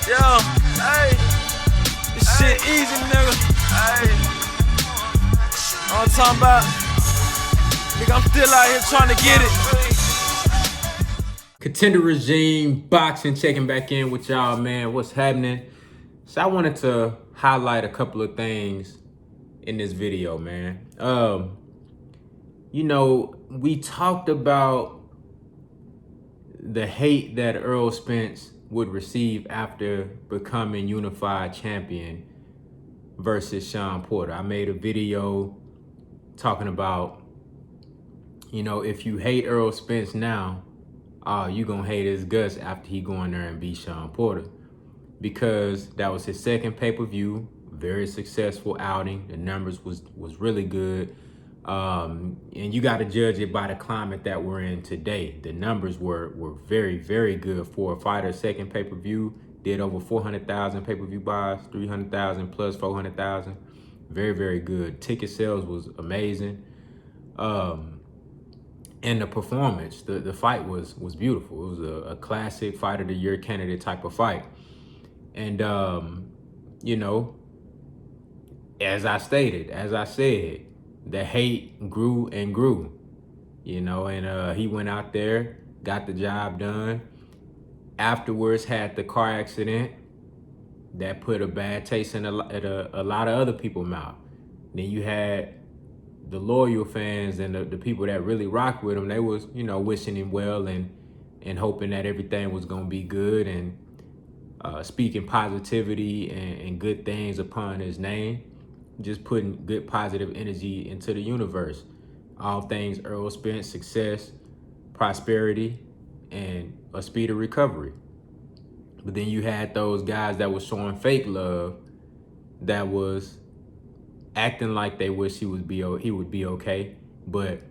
Yo, hey, this shit easy, nigga. Hey, all I'm talking about, nigga, I'm still out here trying to get it. Contender Regime Boxing checking back in with y'all, man. What's happening? So I wanted to highlight a couple of things in this video, man. We talked about the hate that Errol Spence would receive after becoming unified champion versus Shawn Porter. I made a video talking about, if you hate Errol Spence now, you gonna hate his guts after he go in there and beat Shawn Porter, because that was his second pay-per-view, very successful outing. The numbers was really good. And you got to judge it by the climate that we're in today. The numbers were very, very good for a fighter's second pay-per-view. Did over 400,000 pay-per-view buys, 300,000 plus 400,000. Very, very good. Ticket sales was amazing. And the performance, the fight was beautiful. It was a classic fight of the year candidate type of fight. And, as I said, the hate grew and grew, and he went out there, got the job done. Afterwards, had the car accident that put a bad taste in a lot of other people's mouth. Then you had the loyal fans and the people that really rock with him. They was, wishing him well and hoping that everything was gonna be good, and speaking positivity and good things upon his name. Just putting good positive energy into the universe. All things Errol Spence, success, prosperity, and a speedy recovery. But then you had those guys that was showing fake love, that was acting like they wish he would be okay. But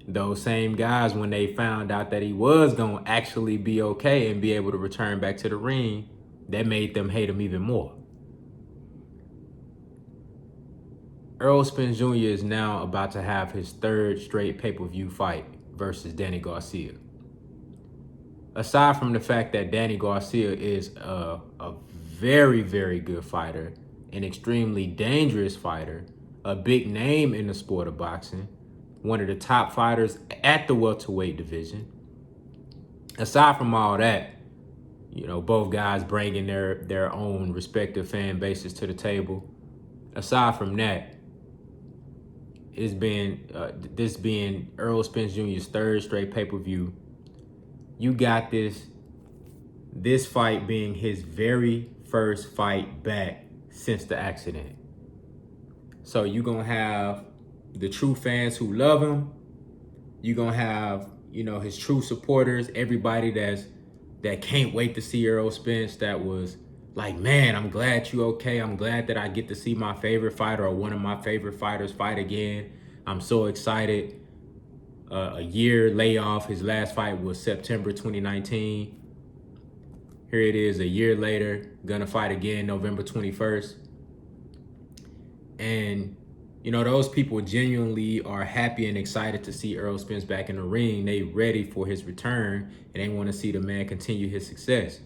those same guys, when they found out that he was gonna actually be okay and be able to return back to the ring, that made them hate him even more. Errol Spence Jr. is now about to have his third straight pay-per-view fight versus Danny Garcia. Aside from the fact that Danny Garcia is a very, very good fighter, an extremely dangerous fighter, a big name in the sport of boxing, one of the top fighters at the welterweight division. Aside from all that, both guys bringing their own respective fan bases to the table. Aside from that, it's been this being Errol Spence Jr.'s third straight pay-per-view. You got this fight being his very first fight back since the accident. So you're gonna have the true fans who love him. You're gonna have, his true supporters, everybody that can't wait to see Errol Spence, that was like, man, I'm glad you okay. I'm glad that I get to see my favorite fighter or one of my favorite fighters fight again. I'm so excited. A year layoff. His last fight was September 2019. Here it is a year later, gonna fight again November 21st. And, those people genuinely are happy and excited to see Errol Spence back in the ring. They ready for his return, and they want to see the man continue his success.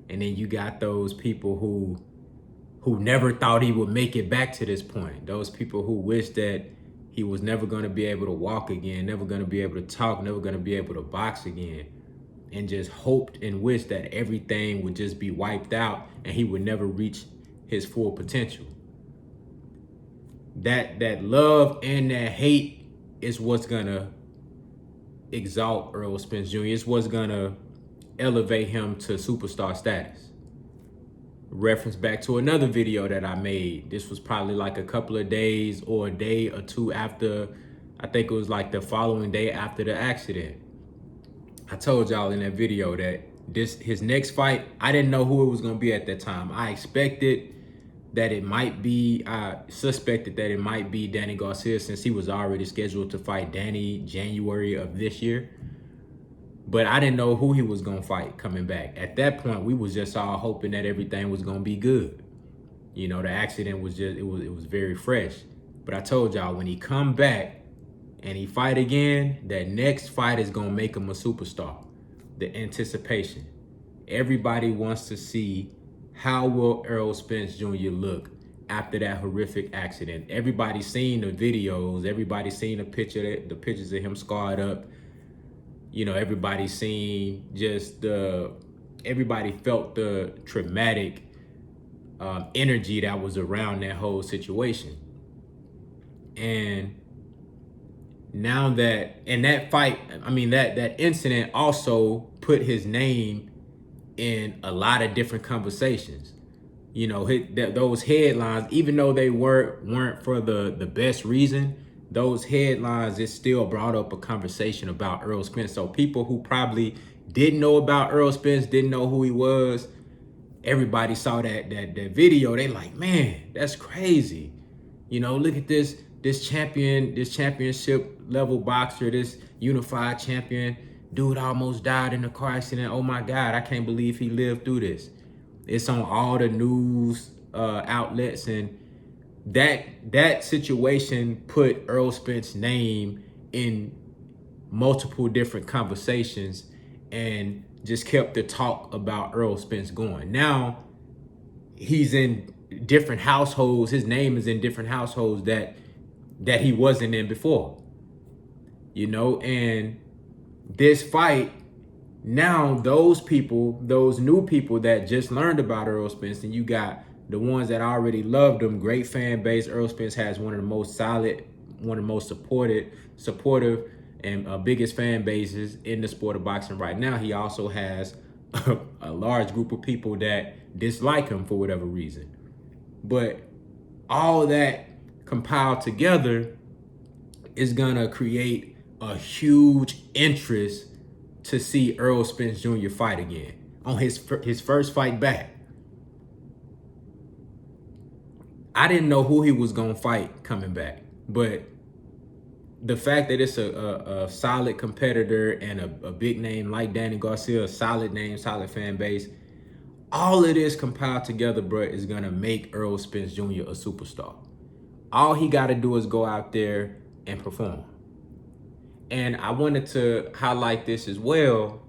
And then you got those people who never thought he would make it back to this point. Those people who wish that he was never going to be able to walk again, never going to be able to talk, never going to be able to box again, and just hoped and wished that everything would just be wiped out and he would never reach his full potential. That love and that hate is what's going to exalt Errol Spence Jr. It's what's going to elevate him to superstar status. Reference back to another video that I made. This was probably like a couple of days or a day or two after, I think it was like the following day after the accident. I told y'all in that video that his next fight, I didn't know who it was going to be at that time. I suspected that it might be Danny Garcia, since he was already scheduled to fight Danny January of this year. But I didn't know who he was going to fight coming back. At that point, we was just all hoping that everything was going to be good. The accident was just, it was very fresh. But I told y'all, when he come back and he fight again, that next fight is going to make him a superstar. The anticipation. Everybody wants to see how will Errol Spence Jr. look after that horrific accident? Everybody's seen the videos. Everybody's seen the pictures of him scarred up. You know, everybody's seen everybody felt the traumatic energy that was around that whole situation. And now that fight, I mean, that incident also put his name in a lot of different conversations. You know, those headlines, even though they weren't for the best reason, those headlines, it still brought up a conversation about Errol Spence. So people who probably didn't know about Errol Spence, didn't know who he was, everybody saw that video. They like, man, that's crazy. You know, look at this championship level boxer, this unified champion. Dude almost died in a car accident. Oh my God, I can't believe he lived through this. It's on all the news outlets, and that situation put Errol Spence's name in multiple different conversations and just kept the talk about Errol Spence going. Now he's in different households. His name is in different households that he wasn't in before. You know, and this fight, now those new people that just learned about Errol Spence, and you got the ones that already loved him, great fan base. Errol Spence has one of the most solid, one of the most supportive and biggest fan bases in the sport of boxing right now. He also has a large group of people that dislike him for whatever reason. But all that compiled together is gonna create a huge interest to see Errol Spence Jr. fight again on his first fight back. I didn't know who he was gonna fight coming back, but the fact that it's a solid competitor and a big name like Danny Garcia, a solid name, solid fan base, all of this compiled together, bro, is gonna make Errol Spence Jr. a superstar. All he gotta do is go out there and perform. And I wanted to highlight this as well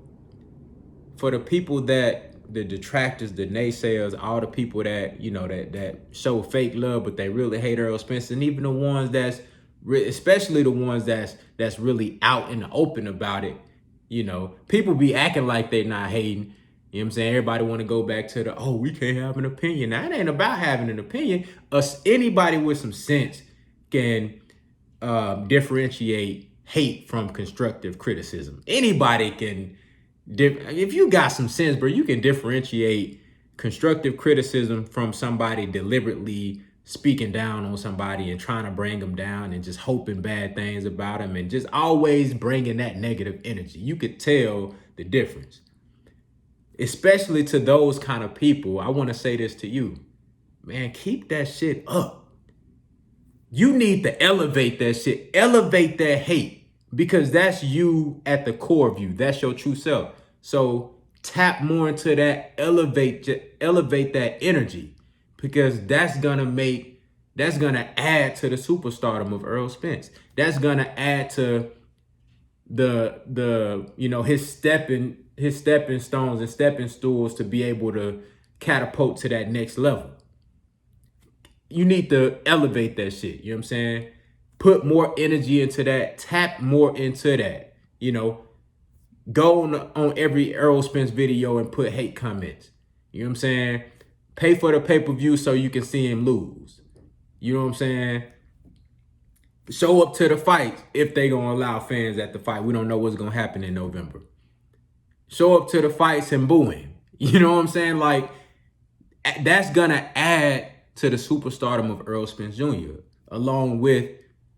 for the people the detractors, the naysayers, all the people that, you know, that show fake love, but they really hate Errol Spence, and even the ones especially the ones that's really out in the open about it. You know, people be acting like they're not hating. You know what I'm saying? Everybody want to go back to we can't have an opinion. Now, it ain't about having an opinion. Anybody with some sense can differentiate hate from constructive criticism. Anybody can, if you got some sense, bro, you can differentiate constructive criticism from somebody deliberately speaking down on somebody and trying to bring them down and just hoping bad things about them and just always bringing that negative energy. You could tell the difference. Especially to those kind of people, I want to say this to you. Man, keep that shit up. You need to elevate that shit. Elevate that hate, because that's you at the core of you. That's your true self. So tap more into that, elevate that energy, because that's gonna add to the superstardom of Errol Spence. That's gonna add to the you know, his stepping stones and stepping stools to be able to catapult to that next level. You need to elevate that shit. You know what I'm saying? Put more energy into that. Tap more into that. You know, go on every Errol Spence video and put hate comments. You know what I'm saying? Pay for the pay-per-view so you can see him lose. You know what I'm saying? Show up to the fight if they gonna allow fans at the fight. We don't know what's gonna happen in November. Show up to the fights and boo him. You know what I'm saying? Like, that's gonna add to the superstardom of Errol Spence Jr., along with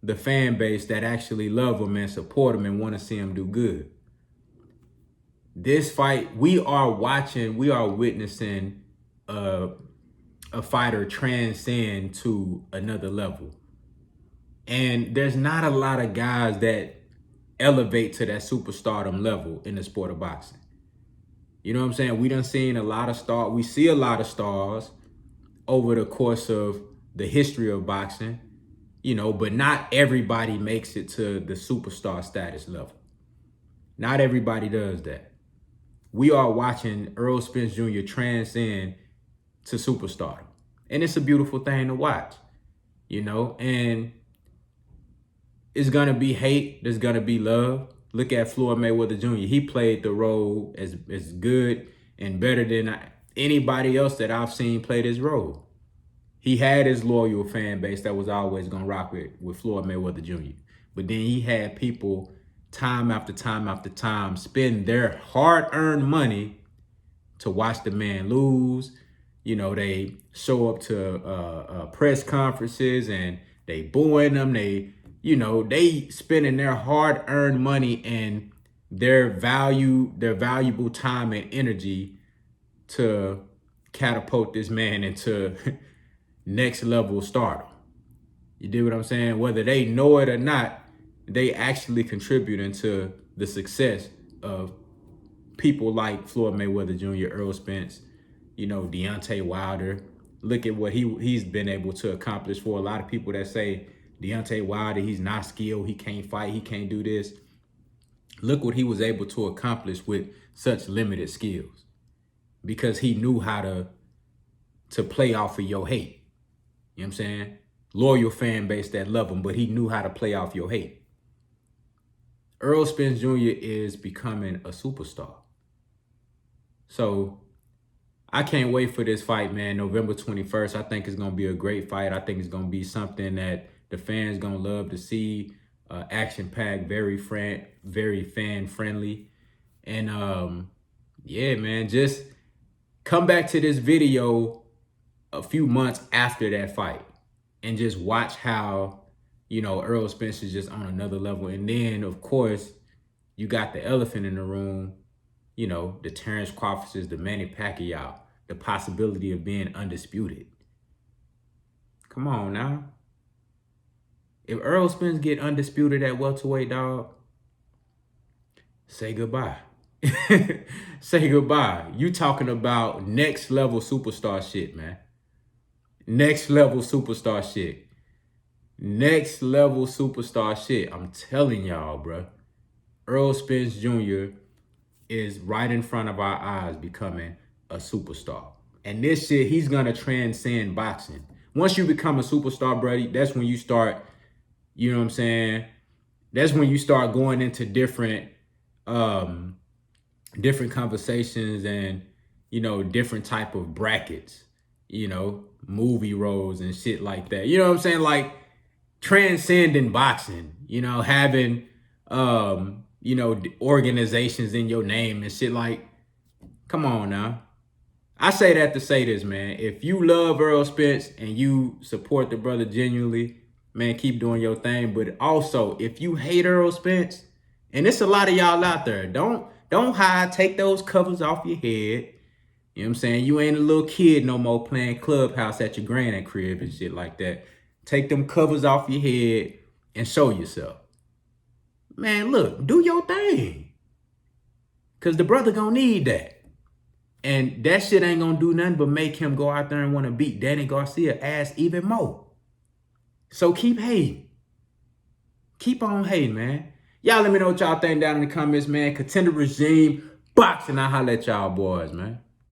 the fan base that actually love him and support him and want to see him do good. This fight, we are witnessing a fighter transcend to another level. And there's not a lot of guys that elevate to that superstardom level in the sport of boxing. You know what I'm saying? We done seen a lot of stars. We see a lot of stars over the course of the history of boxing, you know, but not everybody makes it to the superstar status level. Not everybody does that. We are watching Errol Spence Jr. transcend to superstardom. And it's a beautiful thing to watch, you know, and it's going to be hate. There's going to be love. Look at Floyd Mayweather Jr. He played the role as good and better than anybody else that I've seen play this role. He had his loyal fan base that was always going to rock with Floyd Mayweather Jr. But then he had people time after time after time spend their hard-earned money to watch the man lose. You know, they show up to press conferences and they booing them. They spending their hard-earned money and their valuable time and energy to catapult this man into next level stardom. You dig what I'm saying? Whether they know it or not, they actually contributing to the success of people like Floyd Mayweather Jr., Errol Spence, you know, Deontay Wilder. Look at what he's been able to accomplish. For a lot of people that say Deontay Wilder, he's not skilled, he can't fight, he can't do this. Look what he was able to accomplish with such limited skills, because he knew how to play off of your hate. You know what I'm saying? Loyal fan base that love him, but he knew how to play off your hate. Errol Spence Jr. is becoming a superstar. So I can't wait for this fight, man. November 21st. I think it's going to be a great fight. I think it's going to be something that the fans going to love to see. Action-packed, very fan-friendly. And yeah, man, just come back to this video a few months after that fight and just watch how, you know, Errol Spence is just on another level. And then, of course, you got the elephant in the room, you know, the Terrence Crawfords, the Manny Pacquiao, the possibility of being undisputed. Come on now. If Errol Spence get undisputed at welterweight, dog, say goodbye. Say goodbye. You talking about next level superstar shit, man. Next level superstar shit. Next level superstar shit. I'm telling y'all, bro. Errol Spence Jr. is right in front of our eyes becoming a superstar. And this shit, he's going to transcend boxing. Once you become a superstar, buddy, that's when you start, you know what I'm saying? That's when you start going into different conversations and, you know, different type of brackets, you know, movie roles and shit like that. You know what I'm saying? Like transcending boxing, you know, having, you know, organizations in your name and shit. Like, come on now. I say that to say this, man. If you love Errol Spence and you support the brother genuinely, man, keep doing your thing. But also, if you hate Errol Spence, and it's a lot of y'all out there, don't hide. Take those covers off your head. You know what I'm saying? You ain't a little kid no more playing Clubhouse at your granny crib and shit like that. Take them covers off your head and show yourself. Man, look, do your thing. Because the brother gonna need that. And that shit ain't gonna do nothing but make him go out there and want to beat Danny Garcia ass even more. So keep hating. Keep on hating, man. Y'all let me know what y'all think down in the comments, man. Contender regime, boxing. I'll holler at y'all boys, man.